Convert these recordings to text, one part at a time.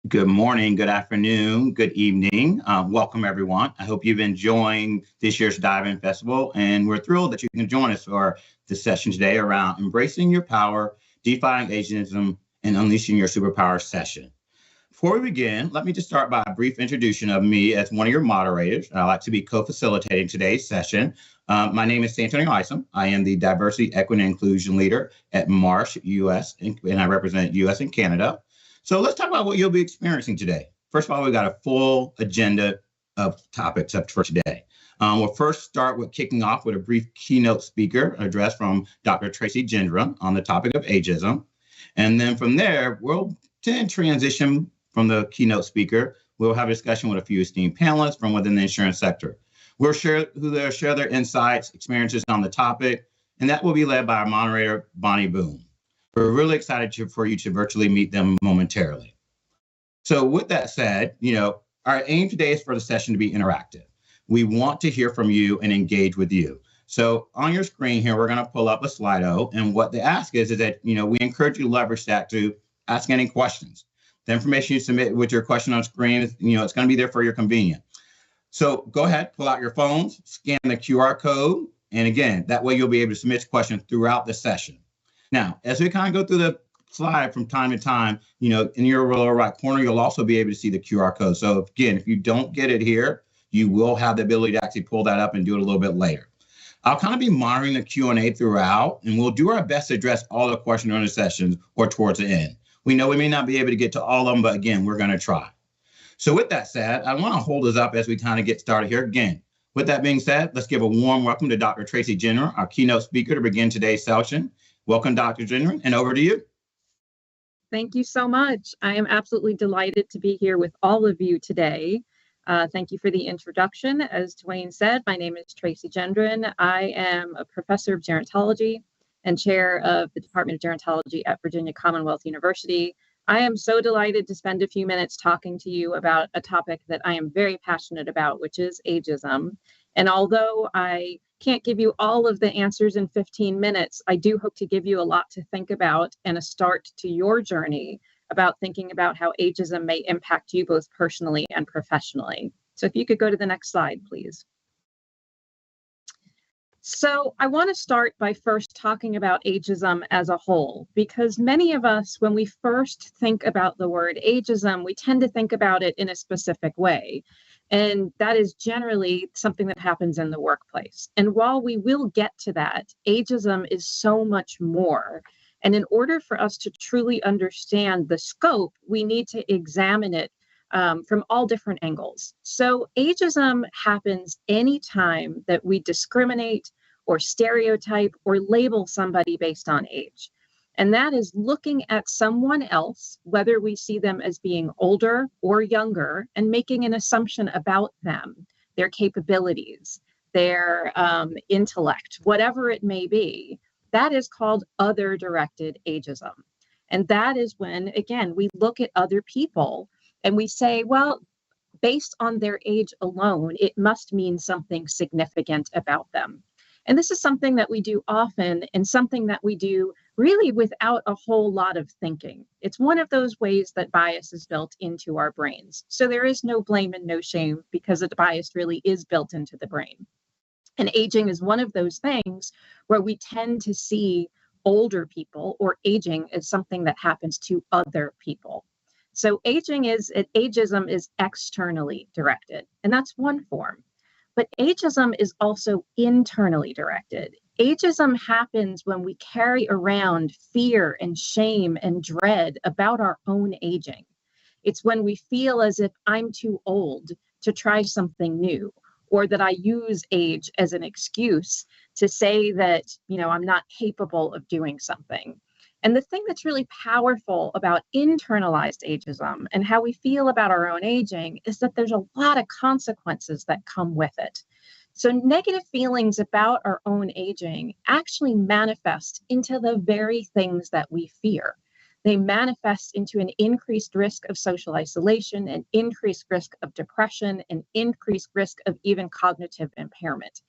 Good morning, good afternoon, good evening. Welcome, everyone. I hope you've been enjoying this year's Diving Festival, and we're thrilled that you can join us for this session today around embracing your power, defying ageism, and unleashing your superpower session. Before we begin, let me just start by a brief introduction of me as one of your moderators. I like to be co-facilitating today's session. My name is Santonio Isom. I am the Diversity, Equity, and Inclusion Leader at Marsh US, and I represent US and Canada. So let's talk about what you'll be experiencing today. First of all, we've got a full agenda of topics up for today. We'll first start with kicking off with a brief keynote speaker address from Dr. Tracey Gendron on the topic of ageism. And then from there, we'll then transition from the keynote speaker. We'll have a discussion with a few esteemed panelists from within the insurance sector. We'll share their insights, experiences on the topic, and that will be led by our moderator, Boone. We're really excited for you to virtually meet them momentarily. So with that said, our aim today is for the session to be interactive. We want to hear from you and engage with you. So on your screen here, we're going to pull up a Slido. And what the ask is that, we encourage you to leverage that to ask any questions. The information you submit with your question on screen, it's going to be there for your convenience. So go ahead, pull out your phones, scan the QR code. And again, that way you'll be able to submit questions throughout the session. Now, as we kind of go through the slide from time to time, in your lower right corner, you'll also be able to see the QR code. So again, if you don't get it here, you will have the ability to actually pull that up and do it a little bit later. I'll kind of be monitoring the Q&A throughout, and we'll do our best to address all the questions during the sessions or towards the end. We know we may not be able to get to all of them, but again, we're going to try. So with that said, I want to hold us up as we kind of get started here. Again, with that being said, let's give a warm welcome to Dr. Tracey Gendron, our keynote speaker, to begin today's session. Welcome, Dr. Gendron, and over to you. Thank you so much. I am absolutely delighted to be here with all of you today. Thank you for the introduction. As Dwayne said, my name is Tracey Gendron. I am a professor of gerontology and chair of the Department of Gerontology at Virginia Commonwealth University. I am so delighted to spend a few minutes talking to you about a topic that I am very passionate about, which is ageism. And although I can't give you all of the answers in 15 minutes, I do hope to give you a lot to think about and a start to your journey about thinking about how ageism may impact you both personally and professionally. So if you could go to the next slide, please. So I want to start by first talking about ageism as a whole, because many of us, when we first think about the word ageism, we tend to think about it in a specific way. And that is generally something that happens in the workplace. And while we will get to that, ageism is so much more. And in order for us to truly understand the scope, we need to examine it from all different angles. So ageism happens anytime that we discriminate or stereotype or label somebody based on age. And that is looking at someone else, whether we see them as being older or younger, and making an assumption about them, their capabilities, their intellect, whatever it may be. That is called other-directed ageism. And that is when, again, we look at other people and we say, well, based on their age alone, it must mean something significant about them. And this is something that we do often and something that we do really without a whole lot of thinking. It's one of those ways that bias is built into our brains. So there is no blame and no shame because the bias really is built into the brain. And aging is one of those things where we tend to see older people or aging as something that happens to other people. So ageism is externally directed, and that's one form. But ageism is also internally directed. Ageism happens when we carry around fear and shame and dread about our own aging. It's when we feel as if I'm too old to try something new, or that I use age as an excuse to say that, I'm not capable of doing something. And the thing that's really powerful about internalized ageism and how we feel about our own aging is that there's a lot of consequences that come with it. So negative feelings about our own aging actually manifest into the very things that we fear. They manifest into an increased risk of social isolation, an increased risk of depression, an increased risk of even cognitive impairment.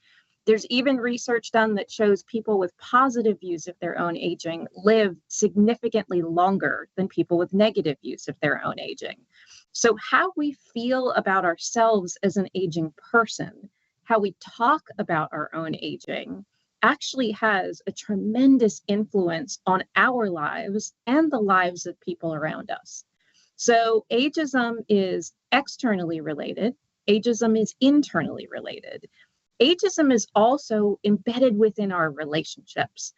There's even research done that shows people with positive views of their own aging live significantly longer than people with negative views of their own aging. So how we feel about ourselves as an aging person, how we talk about our own aging, actually has a tremendous influence on our lives and the lives of people around us. So ageism is externally related. Ageism is internally related. Ageism is also embedded within our relationships.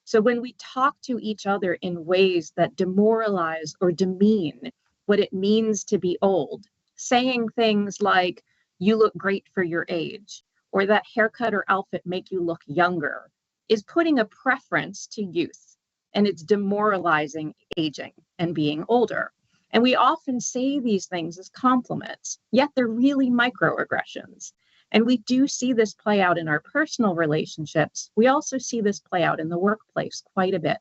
So when we talk to each other in ways that demoralize or demean what it means to be old, saying things like, you look great for your age, or that haircut or outfit make you look younger, is putting a preference to youth, and it's demoralizing aging and being older. And we often say these things as compliments, yet they're really microaggressions. And we do see this play out in our personal relationships. We also see this play out in the workplace quite a bit.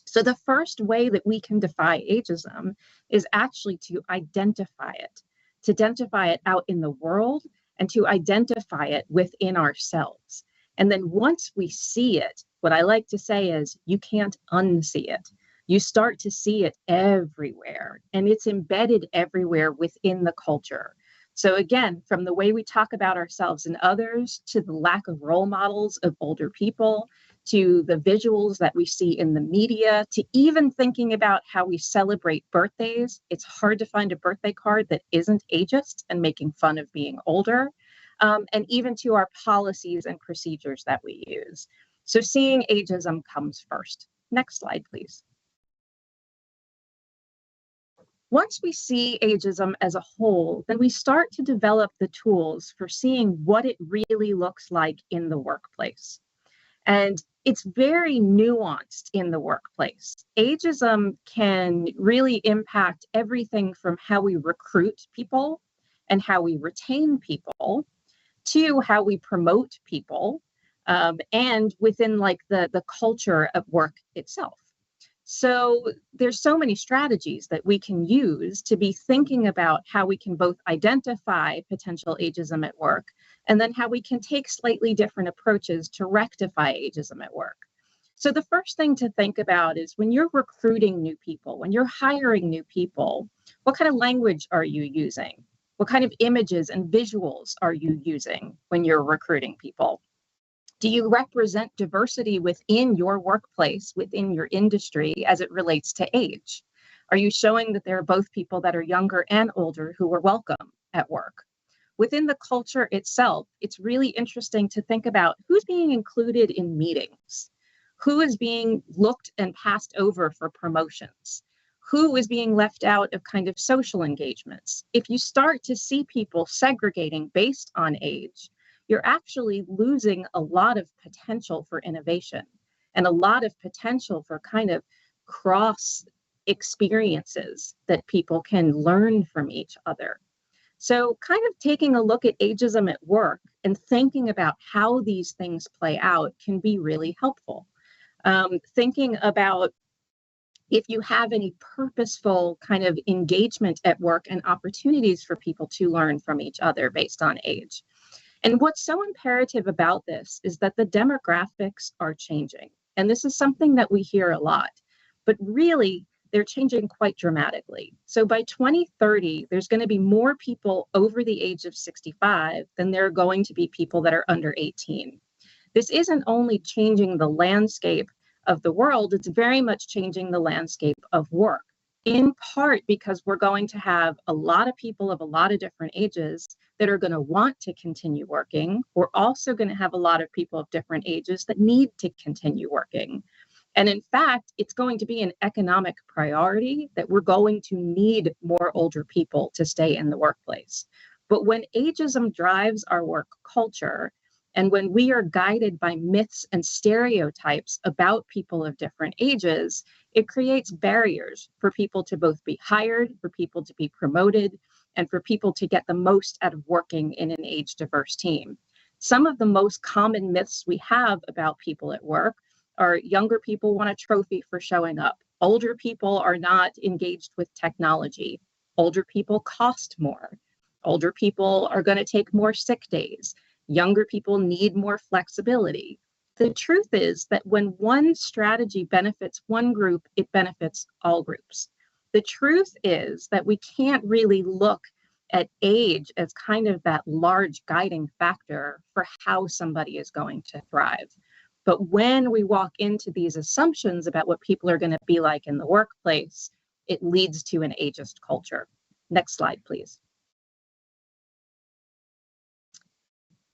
So the first way that we can defy ageism is actually to identify it out in the world, and to identify it within ourselves. And then once we see it, what I like to say is you can't unsee it. You start to see it everywhere, and it's embedded everywhere within the culture. So again, from the way we talk about ourselves and others, to the lack of role models of older people, to the visuals that we see in the media, to even thinking about how we celebrate birthdays. It's hard to find a birthday card that isn't ageist and making fun of being older, and even to our policies and procedures that we use. So seeing ageism comes first. Next slide, please. Once we see ageism as a whole, then we start to develop the tools for seeing what it really looks like in the workplace. And it's very nuanced in the workplace. Ageism can really impact everything from how we recruit people and how we retain people, to how we promote people, and within like the culture of work itself. So there's so many strategies that we can use to be thinking about how we can both identify potential ageism at work, and then how we can take slightly different approaches to rectify ageism at work. So the first thing to think about is when you're recruiting new people, when you're hiring new people, what kind of language are you using? What kind of images and visuals are you using when you're recruiting people? Do you represent diversity within your workplace, within your industry, as it relates to age? Are you showing that there are both people that are younger and older who are welcome at work? Within the culture itself, it's really interesting to think about who's being included in meetings, who is being looked and passed over for promotions, who is being left out of kind of social engagements. If you start to see people segregating based on age, you're actually losing a lot of potential for innovation and a lot of potential for kind of cross experiences that people can learn from each other. So kind of taking a look at ageism at work and thinking about how these things play out can be really helpful. Thinking about if you have any purposeful kind of engagement at work and opportunities for people to learn from each other based on age. And what's so imperative about this is that the demographics are changing. And this is something that we hear a lot, but really they're changing quite dramatically. So by 2030, there's going to be more people over the age of 65 than there are going to be people that are under 18. This isn't only changing the landscape of the world, it's very much changing the landscape of work, in part because we're going to have a lot of people of a lot of different ages that are going to want to continue working. We're also going to have a lot of people of different ages that need to continue working. And in fact, it's going to be an economic priority that we're going to need more older people to stay in the workplace. But when ageism drives our work culture, and when we are guided by myths and stereotypes about people of different ages, it creates barriers for people to both be hired, for people to be promoted, and for people to get the most out of working in an age-diverse team. Some of the most common myths we have about people at work are younger people want a trophy for showing up. Older people are not engaged with technology. Older people cost more. Older people are going to take more sick days. Younger people need more flexibility. The truth is that when one strategy benefits one group, it benefits all groups. The truth is that we can't really look at age as kind of that large guiding factor for how somebody is going to thrive. But when we walk into these assumptions about what people are going to be like in the workplace, it leads to an ageist culture. Next slide, please.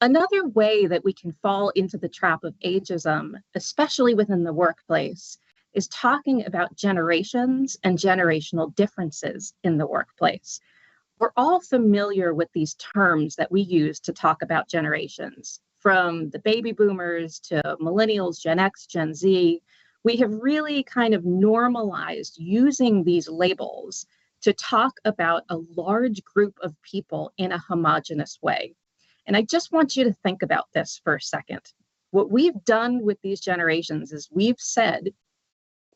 Another way that we can fall into the trap of ageism, especially within the workplace, is talking about generations and generational differences in the workplace. We're all familiar with these terms that we use to talk about generations, from the baby boomers to millennials, Gen X, Gen Z. We have really kind of normalized using these labels to talk about a large group of people in a homogenous way. And I just want you to think about this for a second. What we've done with these generations is we've said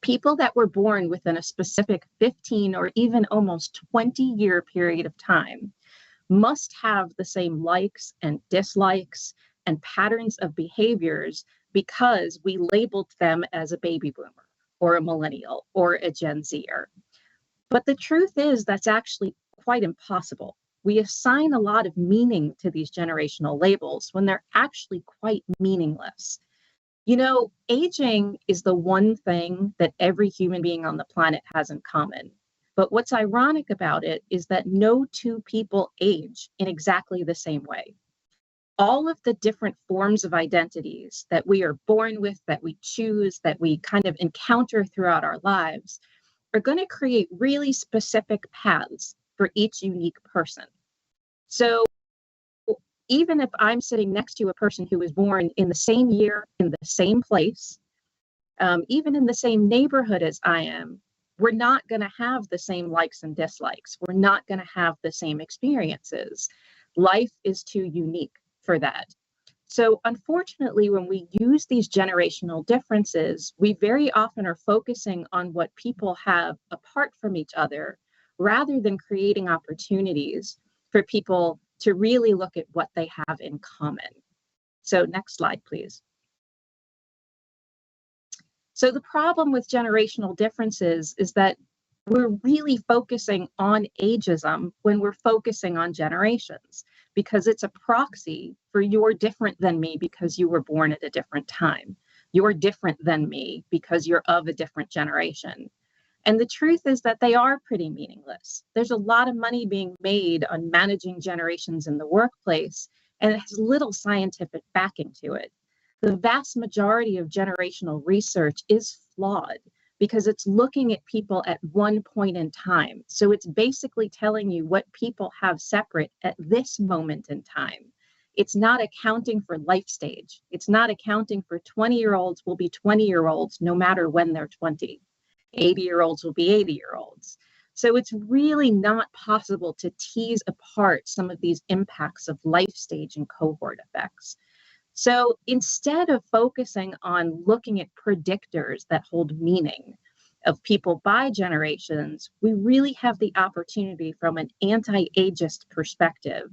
people that were born within a specific 15 or even almost 20-year period of time must have the same likes and dislikes and patterns of behaviors because we labeled them as a baby boomer or a millennial or a Gen Zer. But the truth is that's actually quite impossible. We assign a lot of meaning to these generational labels when they're actually quite meaningless. You know, aging is the one thing that every human being on the planet has in common. But what's ironic about it is that no two people age in exactly the same way. All of the different forms of identities that we are born with, that we choose, that we kind of encounter throughout our lives are going to create really specific paths for each unique person. So even if I'm sitting next to a person who was born in the same year, in the same place, even in the same neighborhood as I am, we're not going to have the same likes and dislikes. We're not going to have the same experiences. Life is too unique for that. So unfortunately, when we use these generational differences, we very often are focusing on what people have apart from each other, rather than creating opportunities for people to really look at what they have in common. So next slide, please. So the problem with generational differences is that we're really focusing on ageism when we're focusing on generations, because it's a proxy for you're different than me because you were born at a different time. You're different than me because you're of a different generation. And the truth is that they are pretty meaningless. There's a lot of money being made on managing generations in the workplace, and it has little scientific backing to it. The vast majority of generational research is flawed because it's looking at people at one point in time. So it's basically telling you what people have separate at this moment in time. It's not accounting for life stage. It's not accounting for 20-year-olds will be 20-year-olds no matter when they're 20. 80-year-olds will be 80-year-olds. So it's really not possible to tease apart some of these impacts of life stage and cohort effects. So instead of focusing on looking at predictors that hold meaning of people by generations, we really have the opportunity from an anti-ageist perspective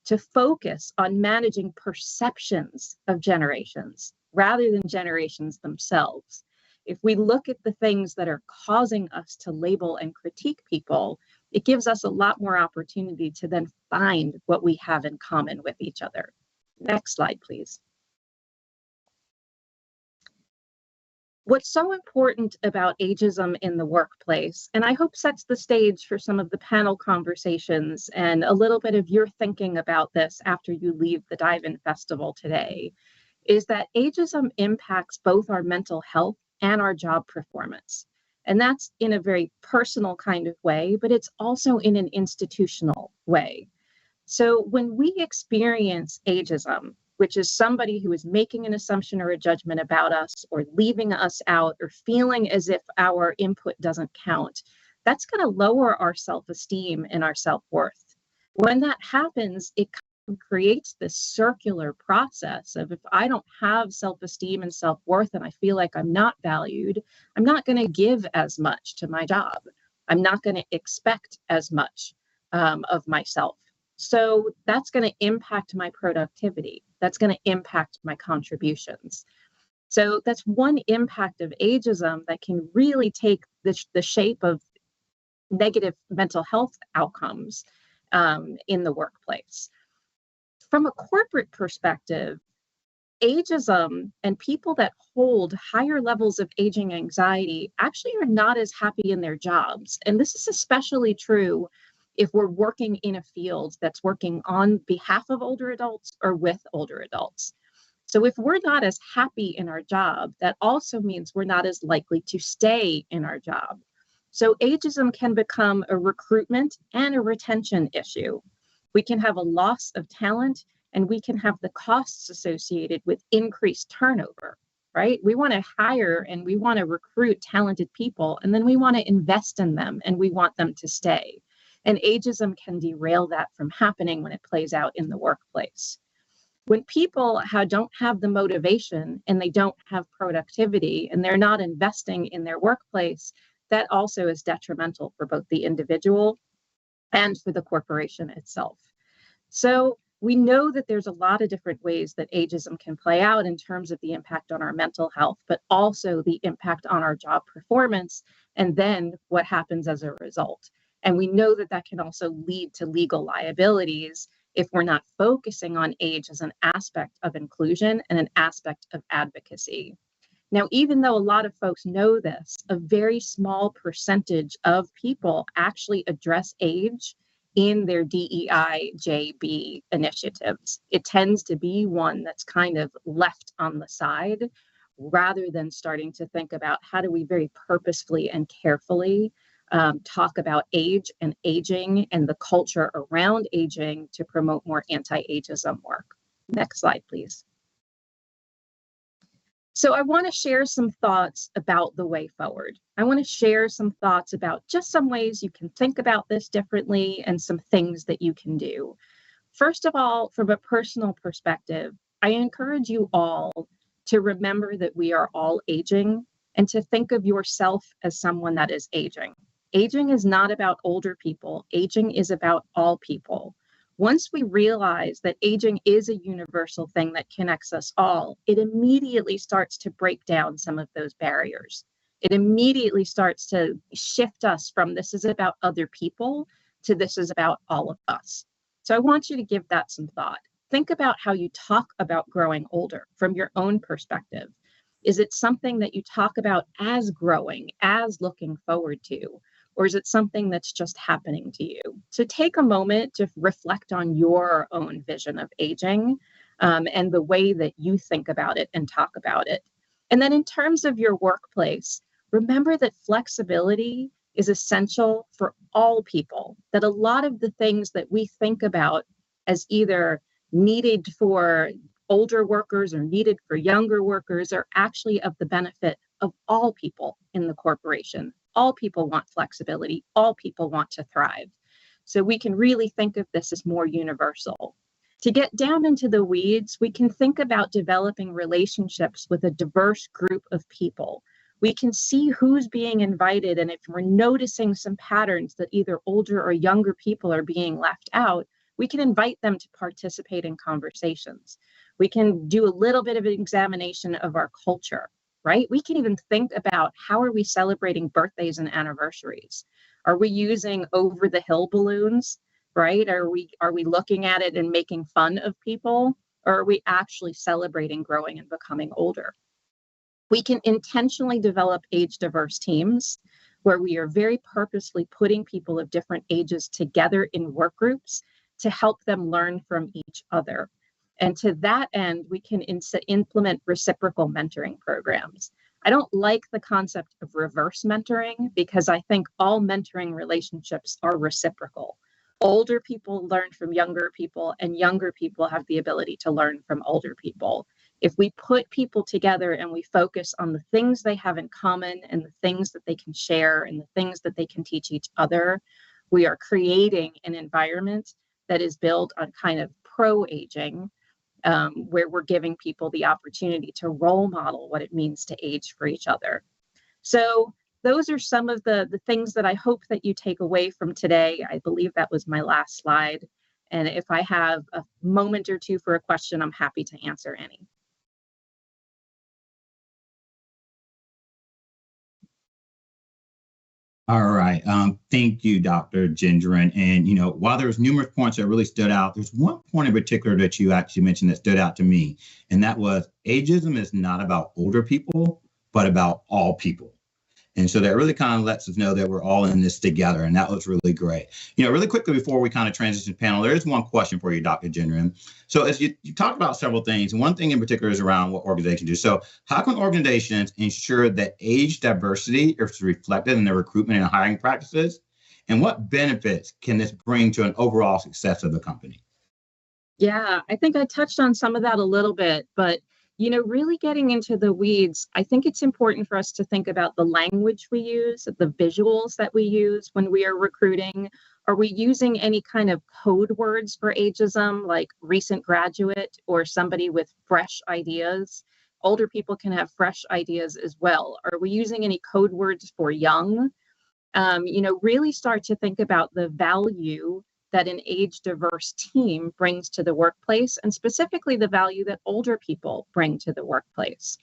to focus on managing perceptions of generations rather than generations themselves. If we look at the things that are causing us to label and critique people, it gives us a lot more opportunity to then find what we have in common with each other. Next slide, please. What's so important about ageism in the workplace, and I hope sets the stage for some of the panel conversations and a little bit of your thinking about this after you leave the Dive-In Festival today, is that ageism impacts both our mental health and our job performance. And that's in a very personal kind of way, but it's also in an institutional way. So when we experience ageism, which is somebody who is making an assumption or a judgment about us or leaving us out or feeling as if our input doesn't count, that's going to lower our self-esteem and our self-worth. When that happens, it creates this circular process of if I don't have self-esteem and self-worth and I feel like I'm not valued, I'm not going to give as much to my job. I'm not going to expect as much of myself. So that's going to impact my productivity. That's going to impact my contributions. So that's one impact of ageism that can really take the shape of negative mental health outcomes in the workplace. From a corporate perspective, ageism and people that hold higher levels of aging anxiety actually are not as happy in their jobs. And this is especially true if we're working in a field that's working on behalf of older adults or with older adults. So if we're not as happy in our job, that also means we're not as likely to stay in our job. So ageism can become a recruitment and a retention issue. We can have a loss of talent, and we can have the costs associated with increased turnover, right? We want to hire and we want to recruit talented people, and then we want to invest in them and we want them to stay. And ageism can derail that from happening when it plays out in the workplace. When people don't have the motivation and they don't have productivity and they're not investing in their workplace, that also is detrimental for both the individual and for the corporation itself. So we know that there's a lot of different ways that ageism can play out in terms of the impact on our mental health, but also the impact on our job performance, and then what happens as a result. And we know that that can also lead to legal liabilities if we're not focusing on age as an aspect of inclusion and an aspect of advocacy. Now, even though a lot of folks know this, a very small percentage of people actually address age in their DEI JB initiatives. It tends to be one that's kind of left on the side rather than starting to think about how do we very purposefully and carefully talk about age and aging and the culture around aging to promote more anti-ageism work. Next slide, please. So I want to share some thoughts about the way forward. I want to share some thoughts about just some ways you can think about this differently and some things that you can do. First of all, from a personal perspective, I encourage you all to remember that we are all aging and to think of yourself as someone that is aging. Aging is not about older people. Aging is about all people. Once we realize that aging is a universal thing that connects us all, it immediately starts to break down some of those barriers. It immediately starts to shift us from this is about other people to this is about all of us. So I want you to give that some thought. Think about how you talk about growing older from your own perspective. Is it something that you talk about as growing, as looking forward to? Or is it something that's just happening to you? So take a moment to reflect on your own vision of aging and the way that you think about it and talk about it. And then in terms of your workplace, remember that flexibility is essential for all people, that a lot of the things that we think about as either needed for older workers or needed for younger workers are actually of the benefit of all people in the corporation. All people want flexibility. All people want to thrive. So we can really think of this as more universal. To get down into the weeds, we can think about developing relationships with a diverse group of people. We can see who's being invited, and if we're noticing some patterns that either older or younger people are being left out, we can invite them to participate in conversations. We can do a little bit of an examination of our culture. Right? We can even think about how are we celebrating birthdays and anniversaries? Are we using over the hill balloons? Right? Are we looking at it and making fun of people? Or are we actually celebrating growing and becoming older? We can intentionally develop age diverse teams where we are very purposely putting people of different ages together in work groups to help them learn from each other. And to that end, we can implement reciprocal mentoring programs. I don't like the concept of reverse mentoring because I think all mentoring relationships are reciprocal. Older people learn from younger people, and younger people have the ability to learn from older people. If we put people together and we focus on the things they have in common and the things that they can share and the things that they can teach each other, we are creating an environment that is built on kind of pro-aging, where we're giving people the opportunity to role model what it means to age for each other. So those are some of the things that I hope that you take away from today. I believe that was my last slide. And if I have a moment or two for a question, I'm happy to answer any. All right. Thank you, Dr. Gendron. And, while there's numerous points that really stood out, there's one point in particular that you actually mentioned that stood out to me. And that was ageism is not about older people, but about all people. And so that really kind of lets us know that we're all in this together. And that was really great. Really quickly before we kind of transition to panel, there is one question for you, Dr. Gendron. So as you talked about several things, and one thing in particular is around what organizations do. So how can organizations ensure that age diversity is reflected in their recruitment and hiring practices? And what benefits can this bring to an overall success of the company? Yeah, I think I touched on some of that a little bit, but really getting into the weeds, I think it's important for us to think about the language we use, the visuals that we use when we are recruiting. Are we using any kind of code words for ageism, like recent graduate or somebody with fresh ideas? Older people can have fresh ideas as well. Are we using any code words for young? Really start to think about the value that an age diverse team brings to the workplace, and specifically the value that older people bring to the workplace.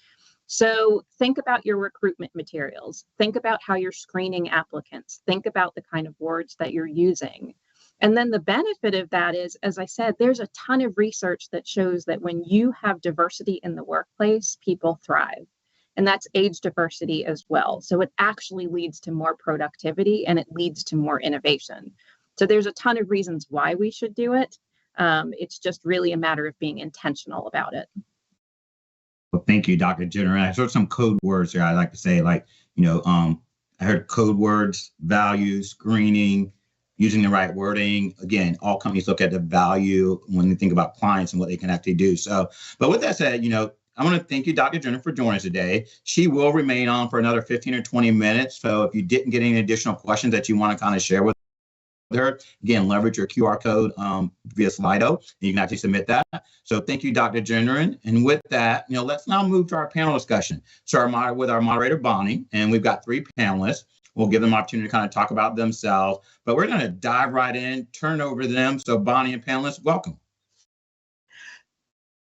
So think about your recruitment materials, think about how you're screening applicants, think about the kind of words that you're using. And then the benefit of that is, as I said, there's a ton of research that shows that when you have diversity in the workplace, people thrive. And that's age diversity as well. So it actually leads to more productivity and it leads to more innovation. So there's a ton of reasons why we should do it. It's just really a matter of being intentional about it. Well, thank you, Dr. Gendron. I heard some code words here. I like to say, I heard code words, value, screening, using the right wording. Again, all companies look at the value when they think about clients and what they can actually do. So, but with that said, I want to thank you, Dr. Gendron, for joining us today. She will remain on for another 15 or 20 minutes. So if you didn't get any additional questions that you want to kind of share with her, again, leverage your QR code via Slido, and you can actually submit that. So thank you, Dr. Gendron. And with that, let's now move to our panel discussion. So with our moderator, Bonnie, and we've got 3 panelists. We'll give them an opportunity to kind of talk about themselves, but we're going to dive right in, turn over to them. So Bonnie and panelists, welcome.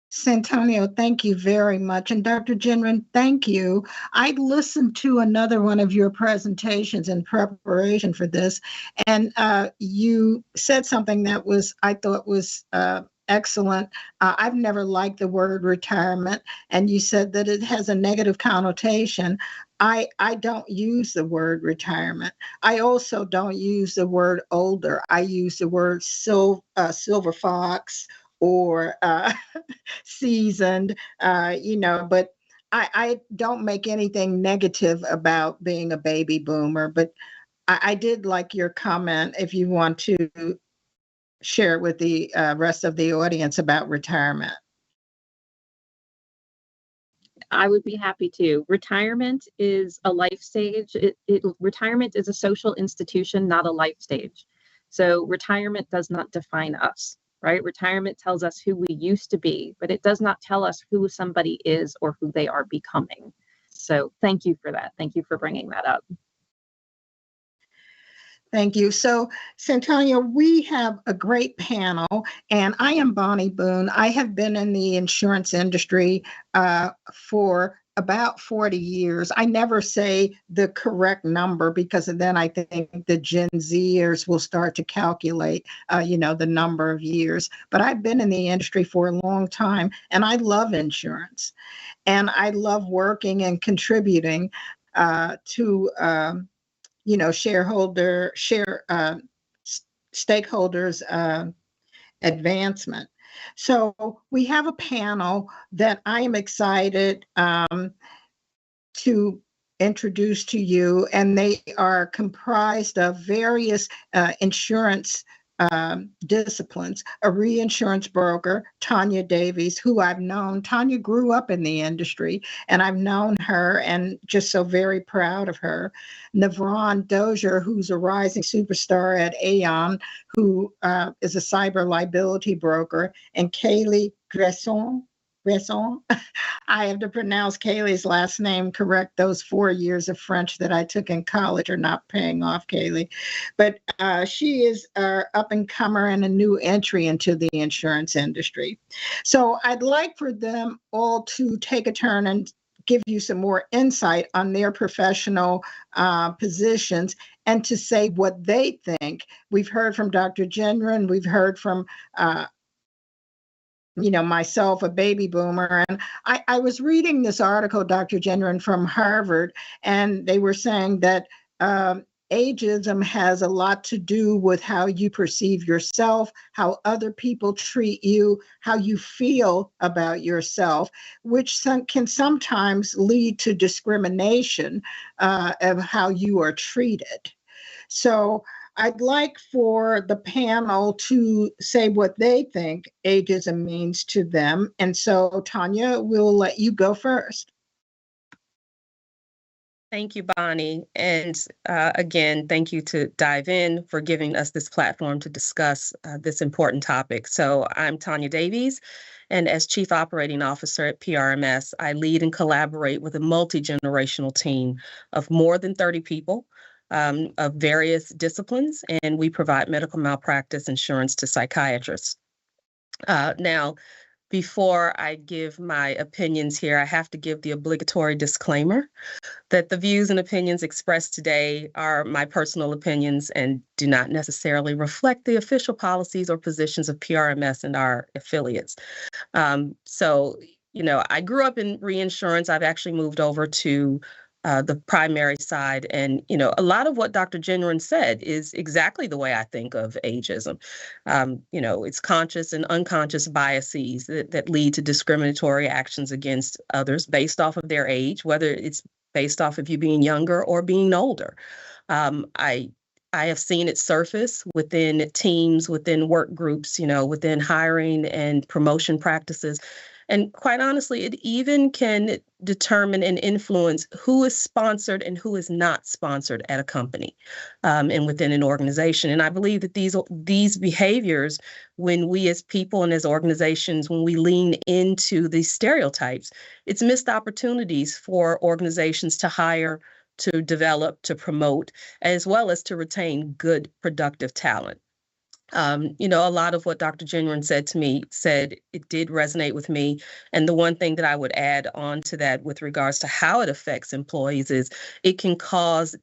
Santonio, thank you very much. And Dr. Gendron, thank you. I listened to another one of your presentations in preparation for this, and you said something that I thought was excellent. I've never liked the word retirement, and you said that it has a negative connotation. I don't use the word retirement. I also don't use the word older. I use the word silver fox or seasoned, but I don't make anything negative about being a baby boomer. But I did like your comment, if you want to share with the rest of the audience about retirement. I would be happy to. Retirement is a life stage. Retirement is a social institution, not a life stage. So retirement does not define us. Right? Retirement tells us who we used to be, but it does not tell us who somebody is or who they are becoming. So thank you for that. Thank you for bringing that up. Thank you. So, Santonio, we have a great panel, and I am Bonnie Boone. I have been in the insurance industry for about 40 years. I never say the correct number because then I think the Gen Zers will start to calculate, the number of years. But I've been in the industry for a long time, and I love insurance. And I love working and contributing to stakeholders' advancement. So we have a panel that I am excited to introduce to you, and they are comprised of various insurance disciplines. A reinsurance broker, Tonya Davies, who I've known. Tonya grew up in the industry, and I've known her and just so very proud of her. Navarone Dozier, who's a rising superstar at Isom, who is a cyber liability broker, and Kayli Grise, Bresson. I have to pronounce Kayli's last name correct. Those 4 years of French that I took in college are not paying off, Kayli. But she is our up-and-comer and a new entry into the insurance industry. So I'd like for them all to take a turn and give you some more insight on their professional positions and to say what they think. We've heard from Dr. Gendron, we've heard from myself, a baby boomer. And I was reading this article, Dr. Gendron, from Harvard, and they were saying that ageism has a lot to do with how you perceive yourself, how other people treat you, how you feel about yourself, which can sometimes lead to discrimination of how you are treated. So I'd like for the panel to say what they think ageism means to them. And so, Tonya, we'll let you go first. Thank you, Bonnie. And again, thank you to Dive In for giving us this platform to discuss this important topic. So I'm Tonya Davies, and as Chief Operating Officer at PRMS, I lead and collaborate with a multi-generational team of more than 30 people of various disciplines, and we provide medical malpractice insurance to psychiatrists. Now, before I give my opinions here, I have to give the obligatory disclaimer that the views and opinions expressed today are my personal opinions and do not necessarily reflect the official policies or positions of PRMS and our affiliates. So, I grew up in reinsurance. I've actually moved over to the primary side. And, a lot of what Dr. Gendron said is exactly the way I think of ageism. It's conscious and unconscious biases that lead to discriminatory actions against others based off of their age, whether it's based off of you being younger or being older. I have seen it surface within teams, within work groups, within hiring and promotion practices. And quite honestly, it even can determine and influence who is sponsored and who is not sponsored at a company and within an organization. And I believe that these behaviors, when we as people and as organizations, when we lean into these stereotypes, it's missed opportunities for organizations to hire, to develop, to promote, as well as to retain good, productive talent. A lot of what Dr. Gendron said it did resonate with me. And the one thing that I would add on to that with regards to how it affects employees is it can cause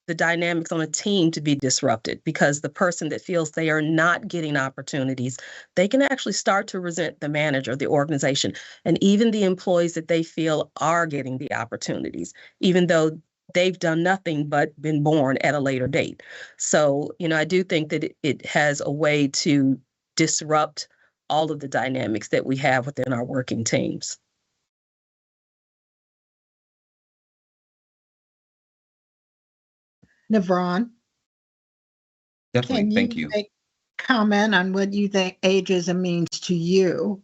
the dynamics on a team to be disrupted because the person that feels they are not getting opportunities, they can actually start to resent the manager, the organization, and even the employees that they feel are getting the opportunities, even though they've done nothing but been born at a later date. So, I do think that it has a way to disrupt all of the dynamics that we have within our working teams. Navarone, Definitely, thank you. Make comment on what you think ageism means to you?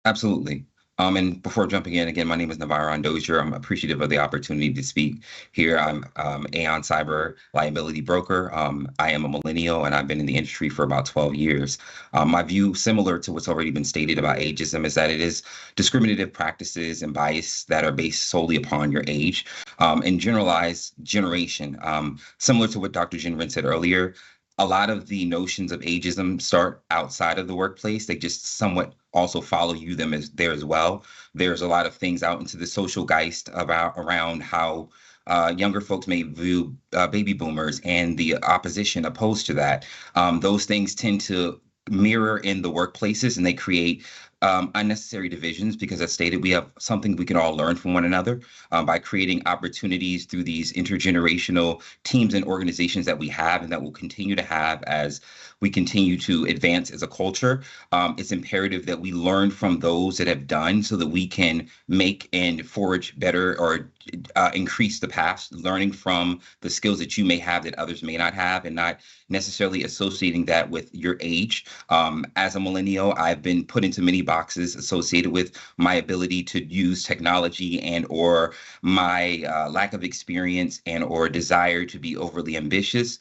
Absolutely. And before jumping in, again, my name is Navarone Dozier. I'm appreciative of the opportunity to speak here. I'm Aon Cyber Liability Broker. I am a millennial, and I've been in the industry for about 12 years. My view, similar to what's already been stated about ageism, is that it is discriminative practices and bias that are based solely upon your age and generalized generation. Similar to what Dr. Gendron said earlier, a lot of the notions of ageism start outside of the workplace. They just somewhat also follow them there as well. There's a lot of things out into the social geist around how younger folks may view baby boomers and the opposition opposed to that. Those things tend to mirror in the workplaces, and they create unnecessary divisions because, as stated, we have something we can all learn from one another by creating opportunities through these intergenerational teams and organizations that we have and that we'll continue to have as we continue to advance as a culture. It's imperative that we learn from those that have done so that we can make and forge better or increase the past, learning from the skills that you may have that others may not have, and not necessarily associating that with your age. As a millennial, I've been put into many boxes associated with my ability to use technology and or my lack of experience and or desire to be overly ambitious.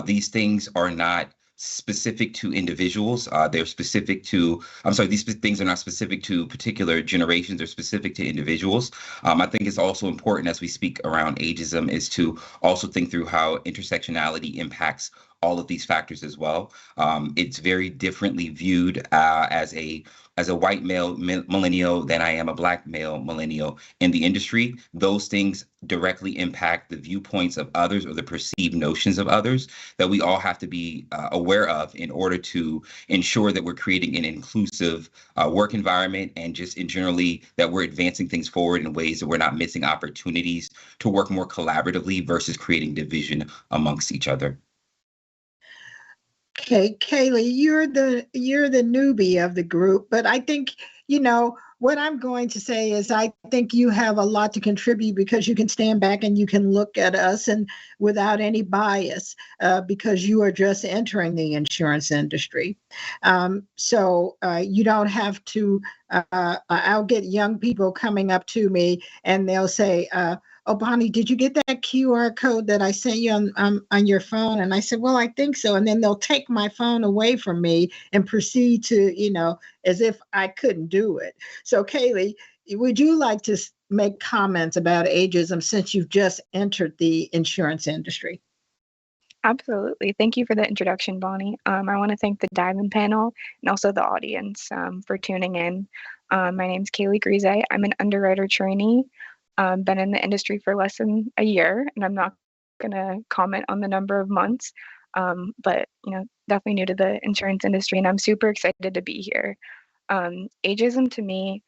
These things are not specific to individuals. They're specific to, these things are not specific to particular generations. They're specific to individuals. I think it's also important as we speak around ageism is to also think through how intersectionality impacts all of these factors as well. It's very differently viewed as a white male millennial than I am a Black male millennial in the industry. Those things directly impact the viewpoints of others or the perceived notions of others that we all have to be aware of in order to ensure that we're creating an inclusive work environment, and just in generally that we're advancing things forward in ways that we're not missing opportunities to work more collaboratively versus creating division amongst each other. Okay, Kayli, you're the newbie of the group, but I think, what I'm going to say is I think you have a lot to contribute because you can stand back and you can look at us and without any bias, because you are just entering the insurance industry. So you don't have to, I'll get young people coming up to me and they'll say, oh, Bonnie, did you get that QR code that I sent you on your phone? And I said, well, I think so. And then they'll take my phone away from me and proceed to, as if I couldn't do it. So, Kayli, would you like to make comments about ageism since you've just entered the insurance industry? Absolutely. Thank you for the introduction, Bonnie. I want to thank the Diamond panel and also the audience for tuning in. My name's Kayli Grise. I'm an underwriter trainee. Been in the industry for less than a year, and I'm not going to comment on the number of months, but definitely new to the insurance industry, and I'm super excited to be here. Ageism to me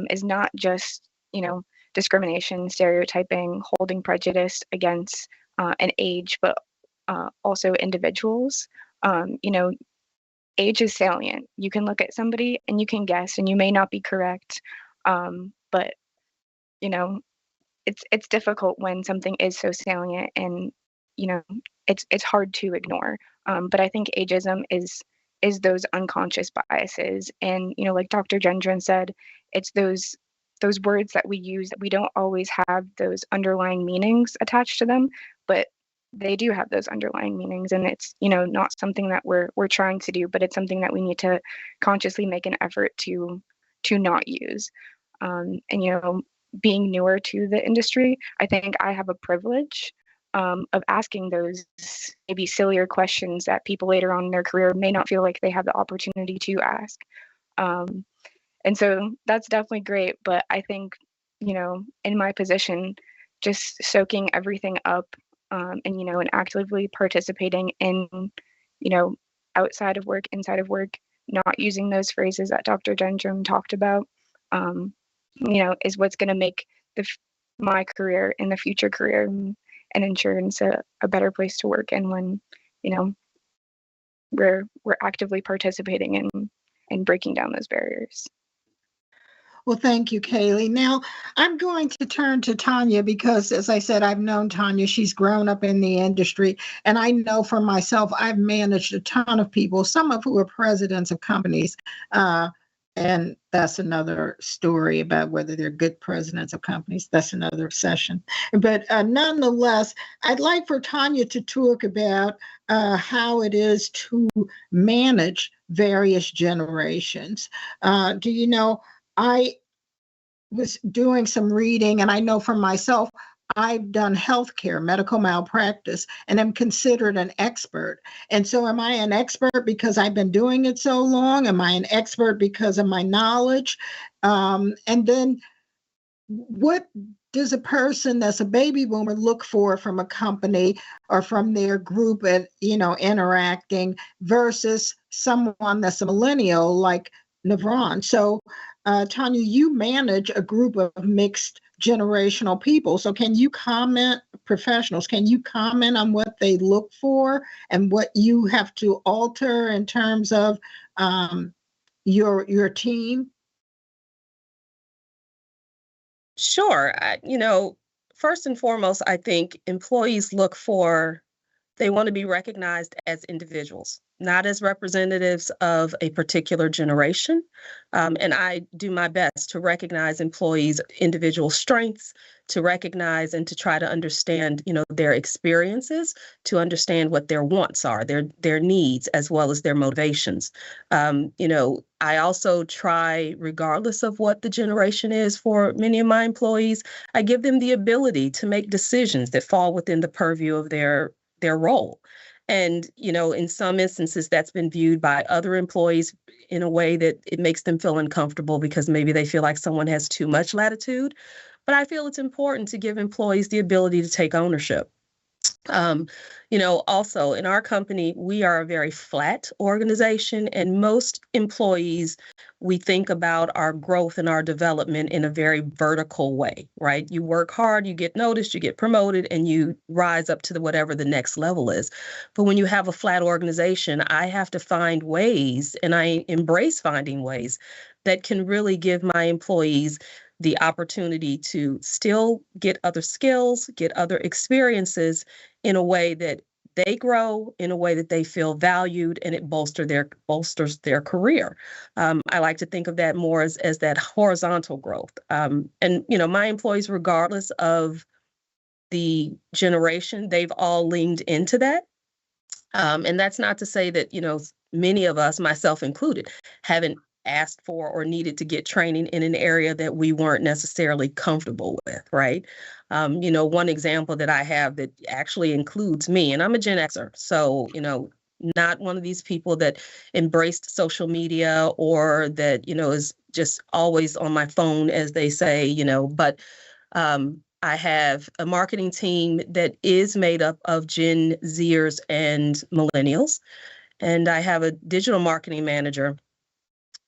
is not just discrimination, stereotyping, holding prejudice against an age, but also individuals. Age is salient. You can look at somebody and you can guess, and you may not be correct, but it's difficult when something is so salient, and it's hard to ignore. But I think ageism is those unconscious biases, and like Dr. Gendron said, it's those words that we use that we don't always have those underlying meanings attached to them, but they do have those underlying meanings, and it's not something that we're trying to do, but it's something that we need to consciously make an effort to not use. And being newer to the industry, I think I have a privilege of asking those maybe sillier questions that people later on in their career may not feel like they have the opportunity to ask. And so that's definitely great. But I think, in my position, just soaking everything up and actively participating in, outside of work, inside of work, not using those phrases that Dr. Gendron talked about, is what's going to make my career and the future career and insurance a better place to work. And when, we're actively participating in breaking down those barriers. Well, thank you, Kayli. Now, I'm going to turn to Tonya because, as I said, I've known Tonya. She's grown up in the industry. And I know for myself, I've managed a ton of people, some of who are presidents of companies. And that's another story about whether they're good presidents of companies. That's another session. But nonetheless, I'd like for Tonya to talk about how it is to manage various generations. I was doing some reading, and I know for myself, I've done healthcare, medical malpractice, and am considered an expert. And so am I an expert because I've been doing it so long? Am I an expert because of my knowledge? And then what does a person that's a baby boomer look for from a company or from their group at, interacting versus someone that's a millennial like Navarone? So Tonya, you manage a group of mixed generational people. So can you comment, professionals, can you comment on what they look for and what you have to alter in terms of your team? Sure. First and foremost, I think employees look for They want to be recognized as individuals, not as representatives of a particular generation. And I do my best to recognize employees' individual strengths, to recognize and to try to understand, their experiences, to understand what their wants are, their needs, as well as their motivations. I also try, regardless of what the generation is for many of my employees, I give them the ability to make decisions that fall within the purview of their role. And, in some instances, that's been viewed by other employees in a way that it makes them feel uncomfortable because maybe they feel like someone has too much latitude. But I feel it's important to give employees the ability to take ownership. Also in our company, we are a very flat organization, and most employees, we think about our growth and our development in a very vertical way, right? You work hard, you get noticed, you get promoted, and you rise up to whatever the next level is. But when you have a flat organization, I have to find ways, and I embrace finding ways that can really give my employees the opportunity to still get other skills, get other experiences in a way that they grow, in a way that they feel valued, and it bolsters their career. I like to think of that more as that horizontal growth. And my employees, regardless of the generation, they've all leaned into that. And that's not to say that, many of us, myself included, haven't asked for or needed to get training in an area that we weren't necessarily comfortable with, right? One example that I have that actually includes me, and I'm a Gen Xer, so, not one of these people that embraced social media or that, is just always on my phone, as they say, but I have a marketing team that is made up of Gen Zers and millennials, and I have a digital marketing manager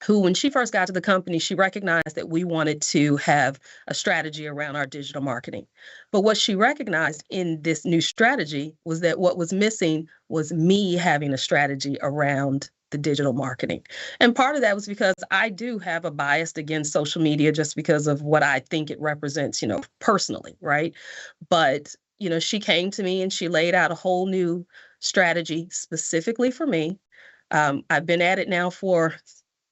who, when she first got to the company, she recognized that we wanted to have a strategy around our digital marketing. But what she recognized in this new strategy was that what was missing was me having a strategy around the digital marketing. And part of that was because I do have a bias against social media just because of what I think it represents, personally, right? But, she came to me and she laid out a whole new strategy specifically for me. I've been at it now for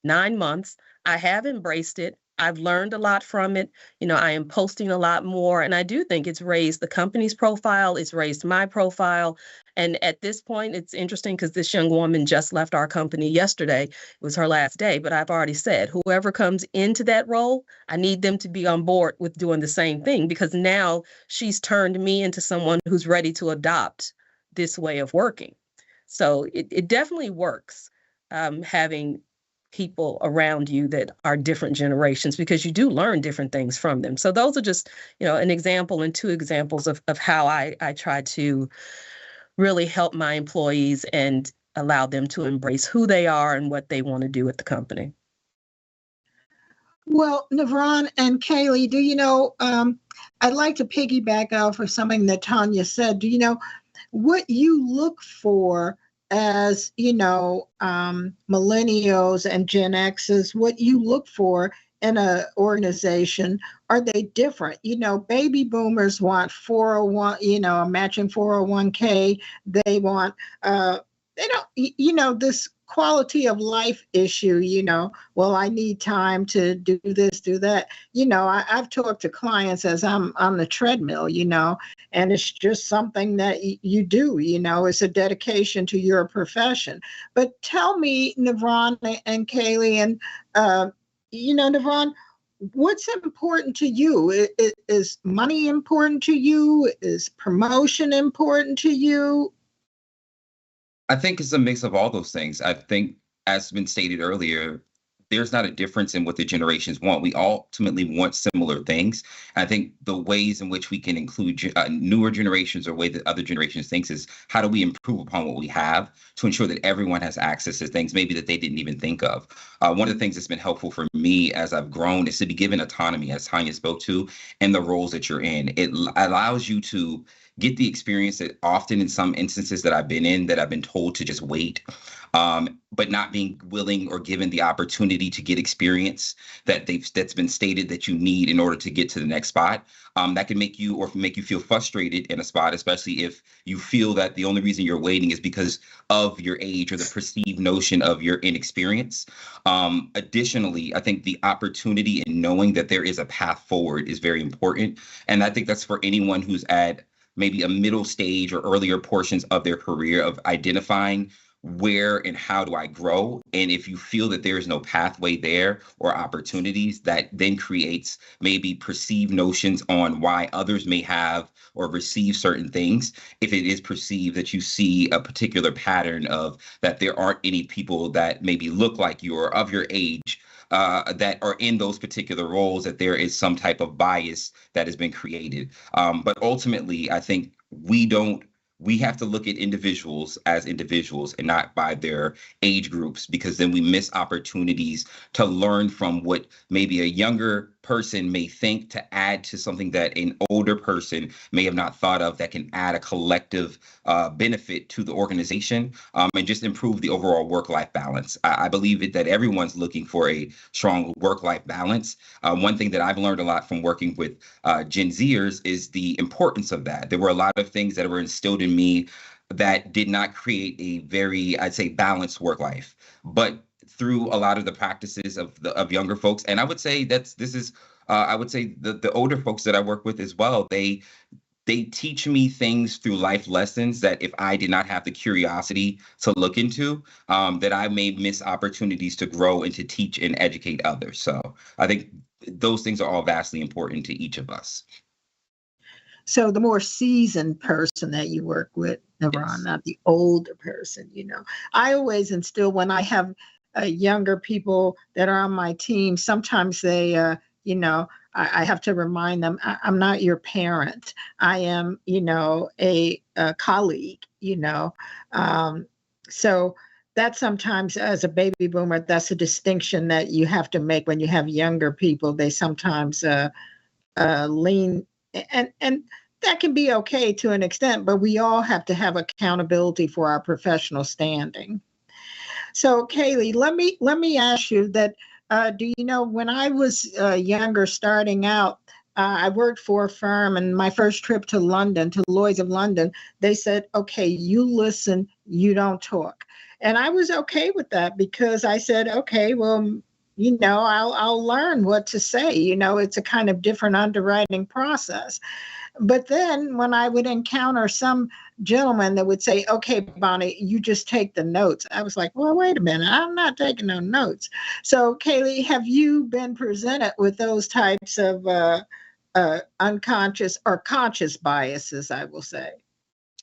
9 months. I have embraced it. I've learned a lot from it. I am posting a lot more, and I do think it's raised the company's profile. It's raised my profile. And at this point, it's interesting because this young woman just left our company yesterday. It was her last day, but I've already said, whoever comes into that role, I need them to be on board with doing the same thing, because now she's turned me into someone who's ready to adopt this way of working. So it definitely works, having people around you that are different generations, because you do learn different things from them. So those are just, an example and 2 examples of how I try to really help my employees and allow them to embrace who they are and what they want to do at the company. Well, Navarone and Kayli, I'd like to piggyback off of something that Tonya said. Do you know what you look for as, millennials and Gen X's, what you look for in an organization? Are they different? Baby boomers want 401, a matching 401k. They want, they don't, this quality of life issue, well, I need time to do this, do that. I've talked to clients as I'm on the treadmill, and it's just something that you do, it's a dedication to your profession. But tell me, Navarone and Kayli, and, Navarone, what's important to you? Is money important to you? Is promotion important to you? I think it's a mix of all those things. I think, as been stated earlier, there's not a difference in what the generations want. We ultimately want similar things. I think the ways in which we can include newer generations, or way that other generations think, is how do we improve upon what we have to ensure that everyone has access to things maybe that they didn't even think of. One of the things that's been helpful for me as I've grown is to be given autonomy, as Tonya spoke to, in the roles that you're in. It allows you to get the experience that often, in some instances that I've been in, that I've been told to just wait. but not being willing or given the opportunity to get experience that's been stated that you need in order to get to the next spot. That can make you feel frustrated in a spot, especially if you feel that the only reason you're waiting is because of your age or the perceived notion of your inexperience. Additionally, I think the opportunity in knowing that there is a path forward is very important. And I think that's for anyone who's at maybe a middle stage or earlier portions of their career of identifying where and how do I grow? And if you feel that there is no pathway there or opportunities, that then creates maybe perceived notions on why others may have or receive certain things. If it is perceived that you see a particular pattern of that there aren't any people that maybe look like you or of your age that are in those particular roles, that there is some type of bias that has been created. But ultimately, I think we have to look at individuals as individuals and not by their age groups, because then we miss opportunities to learn from what maybe a younger person may think to add to something that an older person may have not thought of, that can add a collective benefit to the organization and just improve the overall work-life balance. I believe that everyone's looking for a strong work-life balance. One thing that I've learned a lot from working with Gen Zers is the importance of that. There were a lot of things that were instilled in me that did not create a very, I'd say, balanced work life. But through a lot of the practices of younger folks, and I would say I would say the older folks that I work with as well, they teach me things through life lessons that if I did not have the curiosity to look into, that I may miss opportunities to grow and to teach and educate others. So I think those things are all vastly important to each of us. So the more seasoned person that you work with, Navarone, Yes. not the older person, I always instill when I have younger people that are on my team, sometimes they, I have to remind them, I'm not your parent. I am, a colleague, So that sometimes as a baby boomer, that's a distinction that you have to make when you have younger people. They sometimes lean and that can be okay to an extent, but we all have to have accountability for our professional standing. So, Kayli, let me ask you that. Do you know when I was younger, starting out, I worked for a firm, and my first trip to London, to Lloyd's of London, they said, "Okay, you listen, you don't talk," and I was okay with that because I said, "Okay, well." I'll learn what to say. It's a kind of different underwriting process. But then when I would encounter some gentleman that would say, "Okay, Bonnie, you just take the notes," I was like, "Well, wait a minute, I'm not taking no notes." So, Kayli, have you been presented with those types of unconscious or conscious biases, I will say?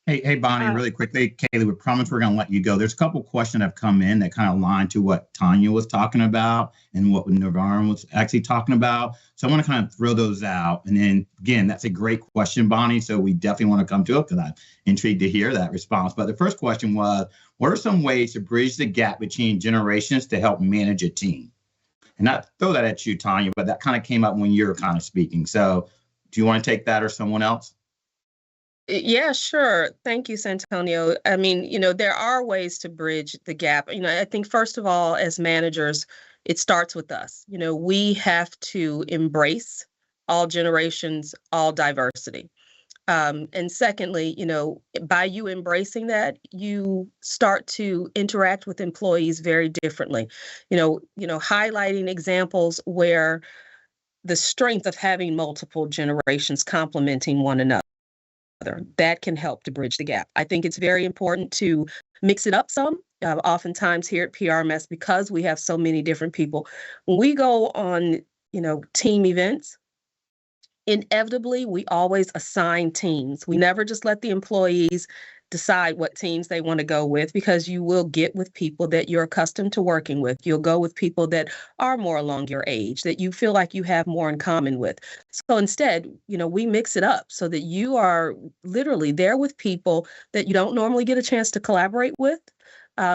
Hey, Bonnie, really quickly, Kayli, we promise we're going to let you go. There's a couple questions that have come in that kind of align to what Tonya was talking about and what Navarone was actually talking about. So I want to kind of throw those out. And then, again, that's a great question, Bonnie. So we definitely want to come to it because I'm intrigued to hear that response. But the first question was, what are some ways to bridge the gap between generations to help manage a team? And I throw that at you, Tonya, but that kind of came up when you were kind of speaking. So do you want to take that or someone else? Yeah, sure. Thank you, Santonio. I mean, there are ways to bridge the gap. I think first of all, as managers, it starts with us. We have to embrace all generations, all diversity. And secondly, by you embracing that, you start to interact with employees very differently. Highlighting examples where the strength of having multiple generations complementing one another. That can help to bridge the gap. I think it's very important to mix it up some. Oftentimes here at PRMS, because we have so many different people, when we go on, team events, inevitably we always assign teams. We never just let the employees decide what teams they want to go with, because you will get with people that you're accustomed to working with. You'll go with people that are more along your age, that you feel like you have more in common with. So instead, we mix it up so that you are literally there with people that you don't normally get a chance to collaborate with.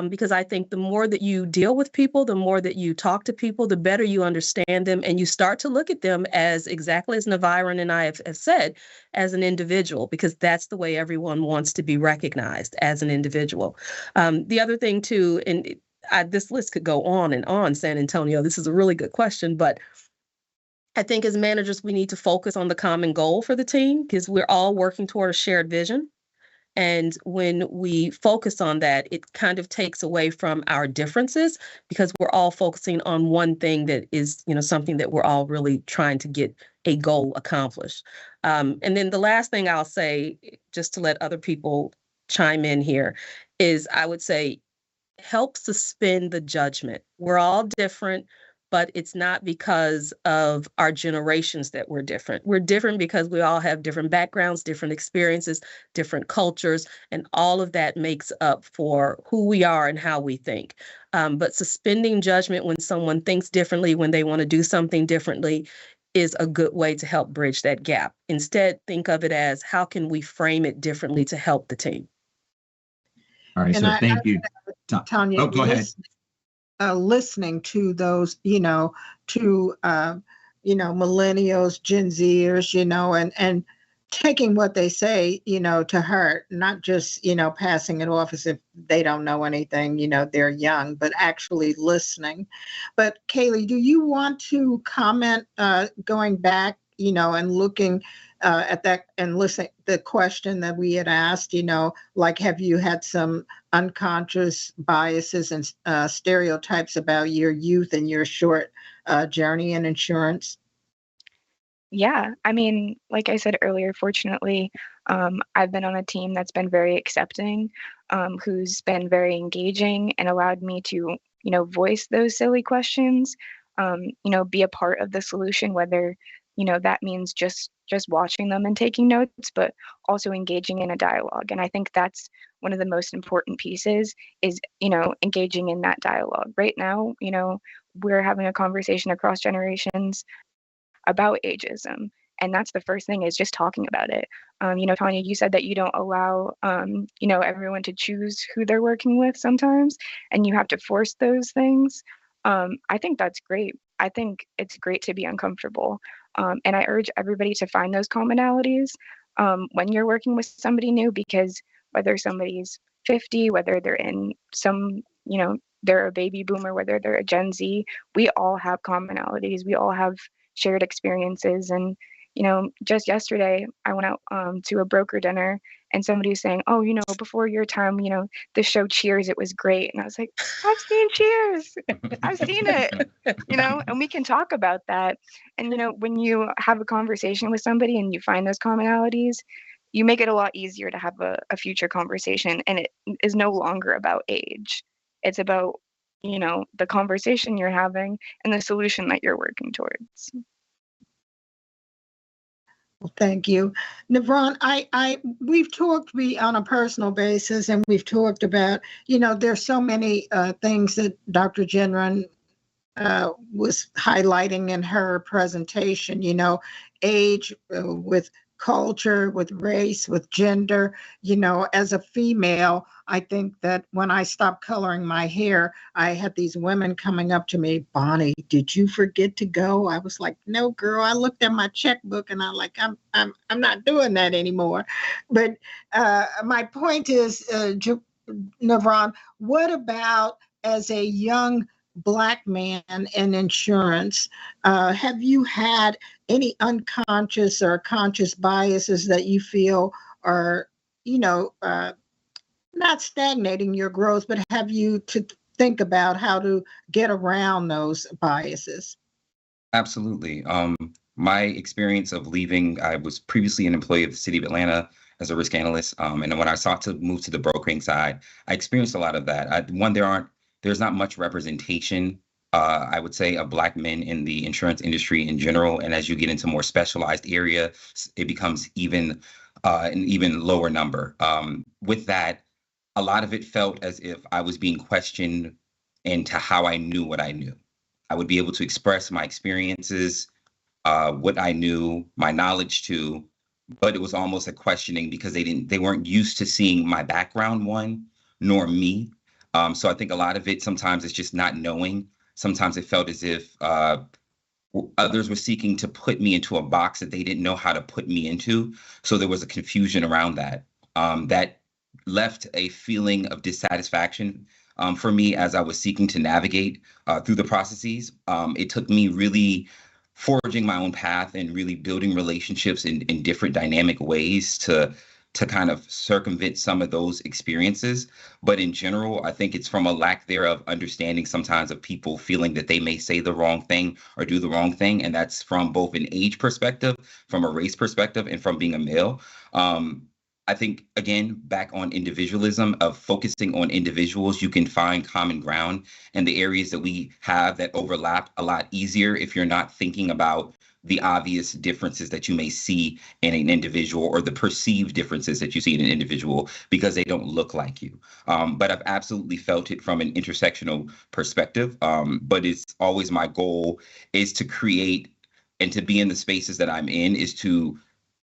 Because I think the more that you deal with people, the more that you talk to people, the better you understand them, and you start to look at them as, exactly as Navarone and I have said, as an individual, because that's the way everyone wants to be recognized, as an individual. The other thing too, and this list could go on and on, San Antonio. This is a really good question, but I think as managers, we need to focus on the common goal for the team because we're all working toward a shared vision. And when we focus on that, it kind of takes away from our differences because we're all focusing on one thing that is, something that we're all really trying to get a goal accomplished. And then the last thing I'll say, just to let other people chime in here, is I would say help suspend the judgment. We're all different, but it's not because of our generations that we're different. We're different because we all have different backgrounds, different experiences, different cultures, and all of that makes up for who we are and how we think. But suspending judgment when someone thinks differently, when they want to do something differently, is a good way to help bridge that gap. Instead, think of it as how can we frame it differently to help the team? All right, so thank you. Tonya, oh, go ahead. Listening to those, millennials, Gen Zers, and taking what they say, to heart, not just, passing it off as if they don't know anything, they're young, but actually listening. But Kayli, do you want to comment going back, and looking at that and listening the question that we had asked, like, have you had some unconscious biases and stereotypes about your youth and your short journey in insurance? Yeah, I mean, like I said earlier, fortunately, I've been on a team that's been very accepting, who's been very engaging and allowed me to, voice those silly questions, be a part of the solution, whether, that means just watching them and taking notes, but also engaging in a dialogue. And I think that's one of the most important pieces is, engaging in that dialogue. Right now, we're having a conversation across generations about ageism. And that's the first thing is just talking about it. Tonya, you said that you don't allow, everyone to choose who they're working with sometimes, and you have to force those things. I think that's great. I think it's great to be uncomfortable. And I urge everybody to find those commonalities when you're working with somebody new, because whether somebody's 50, whether they're in some, they're a baby boomer, whether they're a Gen Z, we all have commonalities. We all have shared experiences. And, just yesterday, I went out to a broker dinner and somebody was saying, oh, before your time, the show Cheers, it was great. And I was like, I've seen Cheers. I've seen it, and we can talk about that. And, when you have a conversation with somebody and you find those commonalities, you make it a lot easier to have a future conversation. And it is no longer about age. It's about, the conversation you're having and the solution that you're working towards. Well, thank you. Navarone, we've talked on a personal basis, and we've talked about, there's so many things that Dr. Gendron was highlighting in her presentation, age with culture, with race, with gender. As a female, I think that when I stopped coloring my hair, I had these women coming up to me, Bonnie, did you forget to go? I was like, no, girl. I looked at my checkbook and I'm like, I'm not doing that anymore. But my point is, Navarone, what about as a young Black man in insurance, have you had any unconscious or conscious biases that you feel are, not stagnating your growth, but have you to think about how to get around those biases? Absolutely. My experience of leaving, I was previously an employee of the city of Atlanta as a risk analyst. And when I sought to move to the brokering side, I experienced a lot of that. There's not much representation, I would say, of Black men in the insurance industry in general. And as you get into more specialized area, it becomes an even lower number. With that, a lot of it felt as if I was being questioned into how I knew what I knew. I would be able to express my experiences, what I knew, my knowledge to, but it was almost a questioning because they weren't used to seeing my background, one, nor me. So I think a lot of it sometimes is just not knowing. Sometimes it felt as if others were seeking to put me into a box that they didn't know how to put me into. So there was a confusion around that. That left a feeling of dissatisfaction for me as I was seeking to navigate through the processes. It took me really forging my own path and really building relationships in different dynamic ways to kind of circumvent some of those experiences. But in general, I think it's from a lack thereof understanding sometimes of people feeling that they may say the wrong thing or do the wrong thing. And that's from both an age perspective, from a race perspective, and from being a male. I think, again, back on individualism, of focusing on individuals, you can find common ground and the areas that we have that overlap a lot easier if you're not thinking about the obvious differences that you may see in an individual or the perceived differences that you see in an individual because they don't look like you. But I've absolutely felt it from an intersectional perspective. But it's always my goal is to create and to be in the spaces that I'm in is to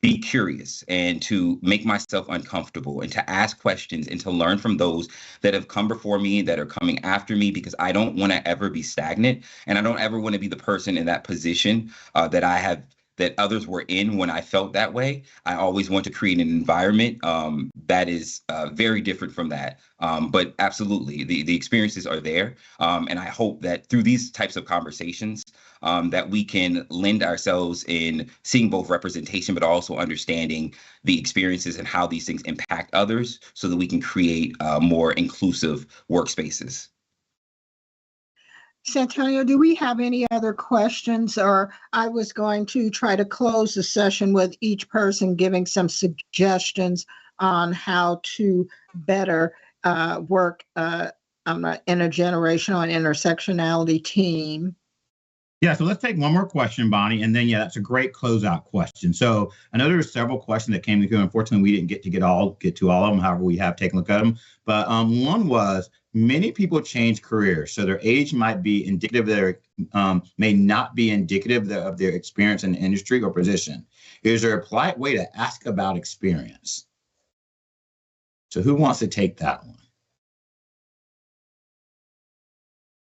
be curious and to make myself uncomfortable and to ask questions and to learn from those that have come before me, that are coming after me, because I don't want to ever be stagnant. And I don't ever want to be the person in that position that others were in when I felt that way. I always want to create an environment that is very different from that. But absolutely, the experiences are there. And I hope that through these types of conversations, that we can lend ourselves in seeing both representation, but also understanding the experiences and how these things impact others so that we can create more inclusive workspaces. Santonio, do we have any other questions? Or I was going to try to close the session with each person giving some suggestions on how to better work on an intergenerational and intersectionality team. Yeah, so let's take one more question, Bonnie, and then, yeah, that's a great closeout question. So I know there were several questions that came through. Unfortunately, we didn't get to all of them. However, we have taken a look at them. But one was, many people change careers, so their age might be indicative of their, may not be indicative of their experience in the industry or position. Is there a polite way to ask about experience? So who wants to take that one?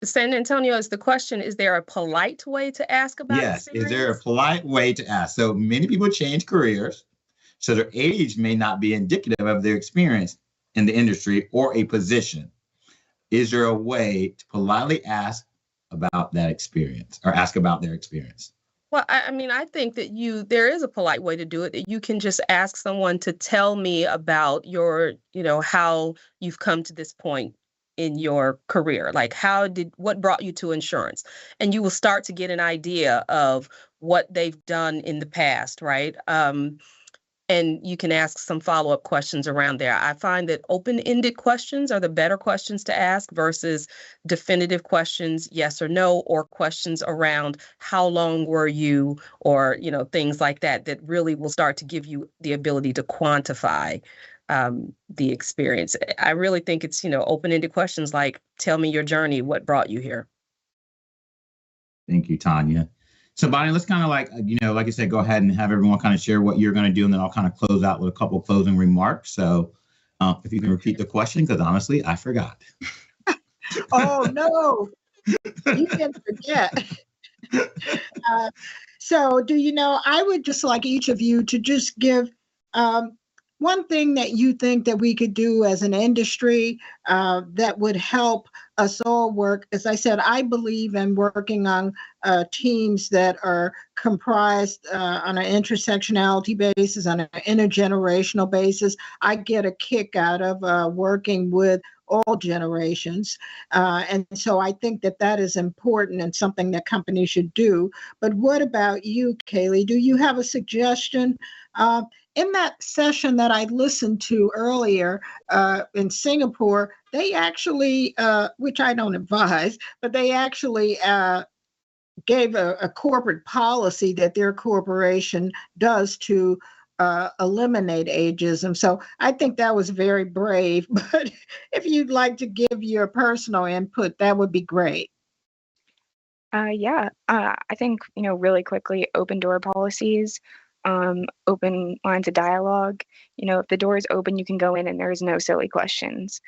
San Antonio, is the question, is there a polite way to ask about Yes, experience? is there a polite way to ask? So many people change careers, so their age may not be indicative of their experience in the industry or a position. Is there a way to politely ask about that experience or ask about their experience? Well, I mean, I think that there is a polite way to do it, that you can just ask someone to tell me about your, how you've come to this point in your career. Like, what brought you to insurance? And you will start to get an idea of what they've done in the past, right? And you can ask some follow-up questions around there. I find that open-ended questions are the better questions to ask versus definitive questions, yes or no, or questions around how long were you, or things like that really will start to give you the ability to quantify the experience. I really think it's, open-ended questions like, tell me your journey, what brought you here? Thank you, Tonya. So, Bonnie, let's kind of like I said, go ahead and have everyone kind of share what you're going to do, and then I'll kind of close out with a couple of closing remarks. So if you can repeat the question, because honestly, I forgot. Oh, no, you can forget. So I would just like each of you to just give one thing that you think that we could do as an industry that would help us all work. As I said, I believe in working on teams that are comprised on an intersectionality basis, on an intergenerational basis. I get a kick out of working with all generations. And so I think that is important and something that companies should do. But what about you, Kayli? Do you have a suggestion? In that session that I listened to earlier in Singapore, they actually, which I don't advise, but they actually gave a corporate policy that their corporation does to eliminate ageism. So I think that was very brave. But if you'd like to give your personal input, that would be great. I think, really quickly, open door policies. Open lines of dialogue. If the door is open, you can go in and there's no silly questions.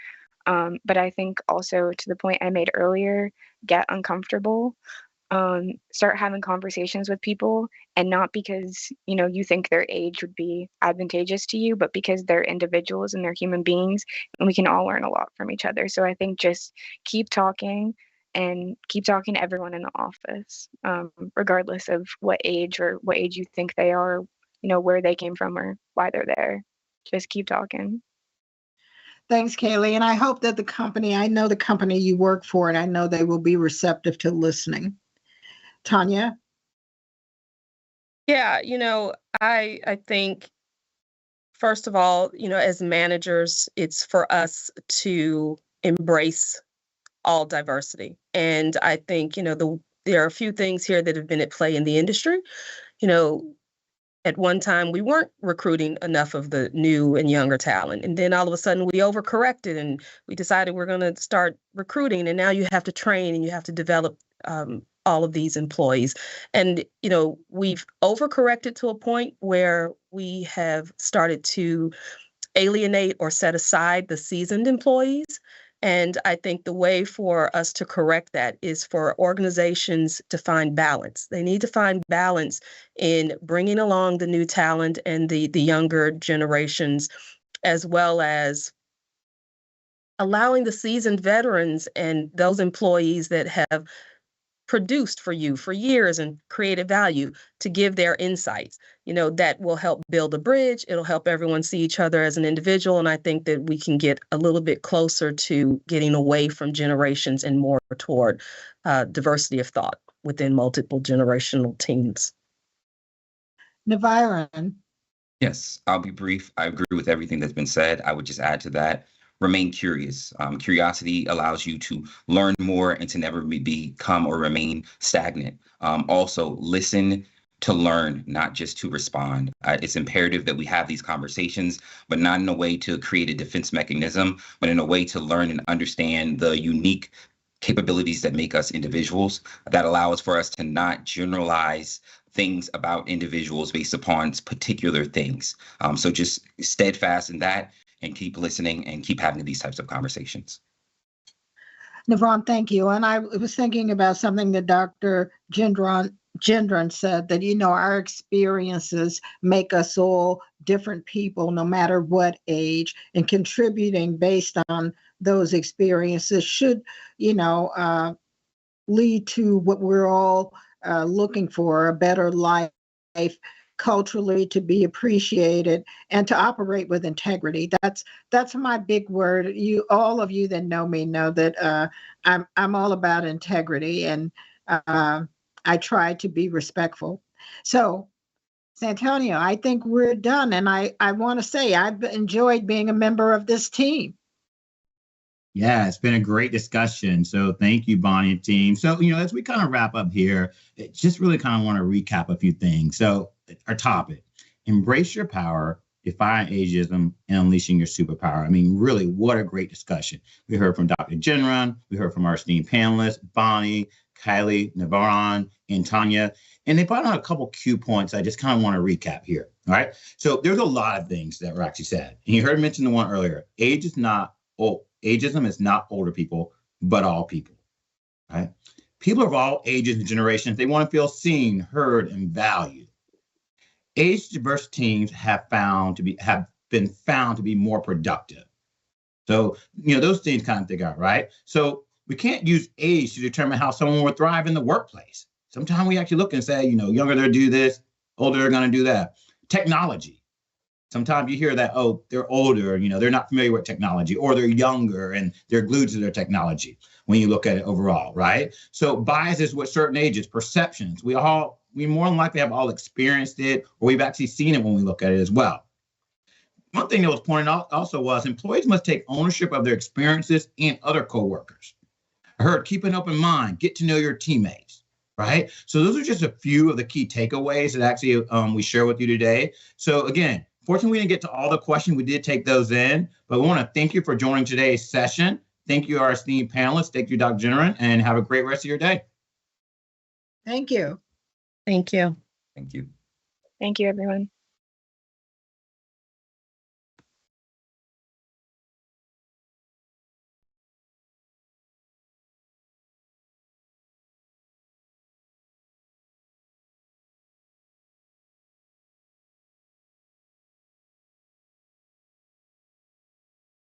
But I think also, to the point I made earlier, get uncomfortable. start having conversations with people, and not because, you think their age would be advantageous to you, but because they're individuals and they're human beings, and we can all learn a lot from each other. So I think just keep talking and keep talking to everyone in the office, regardless of what age you think they are, where they came from or why they're there. Just keep talking. Thanks, Kayli. And I hope that I know the company you work for, and I know they will be receptive to listening. Tonya? Yeah, I think, first of all, as managers, it's for us to embrace all diversity. And I think, there are a few things here that have been at play in the industry. At one time, we weren't recruiting enough of the new and younger talent. And then all of a sudden we overcorrected and we decided we're going to start recruiting. And now you have to train and you have to develop all of these employees. And, we've overcorrected to a point where we have started to alienate or set aside the seasoned employees. And I think the way for us to correct that is for organizations to find balance. They need to find balance in bringing along the new talent and the younger generations, as well as allowing the seasoned veterans and those employees that have produced for you for years and created value to give their insights. That will help build a bridge. It'll help everyone see each other as an individual. And I think that we can get a little bit closer to getting away from generations and more toward diversity of thought within multiple generational teams. Navarone? Yes, I'll be brief. I agree with everything that's been said. I would just add to that, remain curious. Curiosity allows you to learn more and to never become or remain stagnant. Also, listen to learn, not just to respond. It's imperative that we have these conversations, but not in a way to create a defense mechanism, but in a way to learn and understand the unique capabilities that make us individuals, that allow us for us to not generalize things about individuals based upon particular things. So just steadfast in that, and keep listening and keep having these types of conversations. Navarone, thank you. And I was thinking about something that Dr. Gendron said, that, our experiences make us all different people, no matter what age, and contributing based on those experiences should, lead to what we're all looking for, a better life, culturally, to be appreciated and to operate with integrity. That's my big word. All of you that know me know that I'm all about integrity, and I try to be respectful. So, Santonio, I think we're done, and I want to say I've enjoyed being a member of this team. Yeah, it's been a great discussion. So thank you, Bonnie and team. So, as we kind of wrap up here, just really kind of want to recap a few things. So our topic, embrace your power, defying ageism, and unleashing your superpower. I mean, really, what a great discussion. We heard from Dr. Gendron. We heard from our esteemed panelists, Bonnie, Kayli, Navarone, and Tonya. And they brought on a couple key points I just kind of want to recap here. All right. So there's a lot of things that were actually said. And you heard mention the one earlier. Ageism is not older people, but all people, right? People of all ages and generations, they want to feel seen, heard, and valued. Age diverse teams have been found to be more productive. So, those things kind of stick out, right? So we can't use age to determine how someone will thrive in the workplace. Sometimes we actually look and say, younger they'll do this, older they're going to do that. Technology. Sometimes you hear that, oh, they're older, they're not familiar with technology, or they're younger and they're glued to their technology when you look at it overall, right? So biases with certain ages, perceptions, we more than likely have all experienced it, or we've actually seen it when we look at it as well. One thing that was pointed out also was employees must take ownership of their experiences and other coworkers. I heard keep an open mind, get to know your teammates, right? So those are just a few of the key takeaways that actually we share with you today. So again, fortunately, we didn't get to all the questions. We did take those in, but we want to thank you for joining today's session. Thank you, our esteemed panelists. Thank you, Dr. Gendron, and have a great rest of your day. Thank you. Thank you. Thank you. Thank you, everyone.